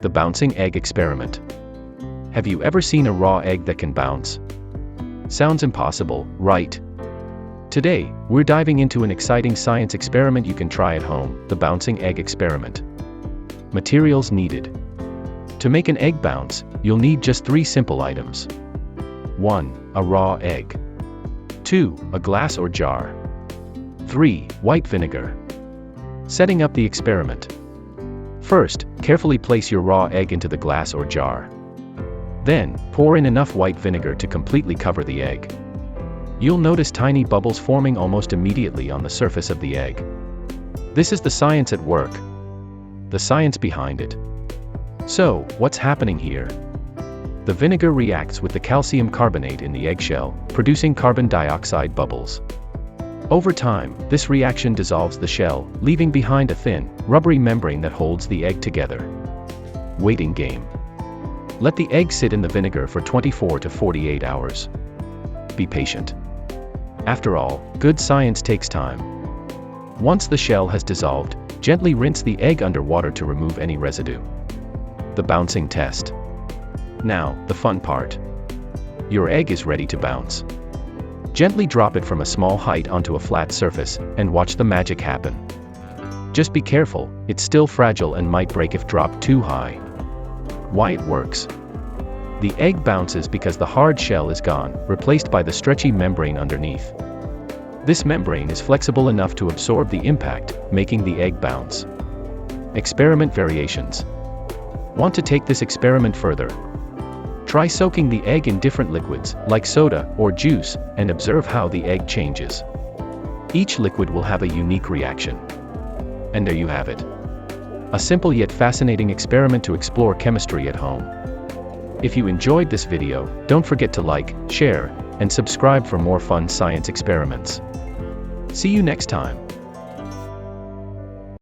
The bouncing egg experiment. Have you ever seen a raw egg that can bounce? Sounds impossible, right? Today, we're diving into an exciting science experiment you can try at home, the bouncing egg experiment. Materials needed. To make an egg bounce, you'll need just 3 simple items. 1. A raw egg. 2. A glass or jar. 3. White vinegar. Setting up the experiment. First, carefully place your raw egg into the glass or jar. Then, pour in enough white vinegar to completely cover the egg. You'll notice tiny bubbles forming almost immediately on the surface of the egg. This is the science at work. The science behind it. So, what's happening here? The vinegar reacts with the calcium carbonate in the eggshell, producing carbon dioxide bubbles. Over time, this reaction dissolves the shell, leaving behind a thin, rubbery membrane that holds the egg together. Waiting game. Let the egg sit in the vinegar for 24 to 48 hours. Be patient. After all, good science takes time. Once the shell has dissolved, gently rinse the egg under water to remove any residue. The bouncing test. Now, the fun part. Your egg is ready to bounce. Gently drop it from a small height onto a flat surface, and watch the magic happen. Just be careful, it's still fragile and might break if dropped too high. Why it works? The egg bounces because the hard shell is gone, replaced by the stretchy membrane underneath. This membrane is flexible enough to absorb the impact, making the egg bounce. Experiment variations. Want to take this experiment further? Try soaking the egg in different liquids, like soda or juice, and observe how the egg changes. Each liquid will have a unique reaction. And there you have it. A simple yet fascinating experiment to explore chemistry at home. If you enjoyed this video, don't forget to like, share, and subscribe for more fun science experiments. See you next time.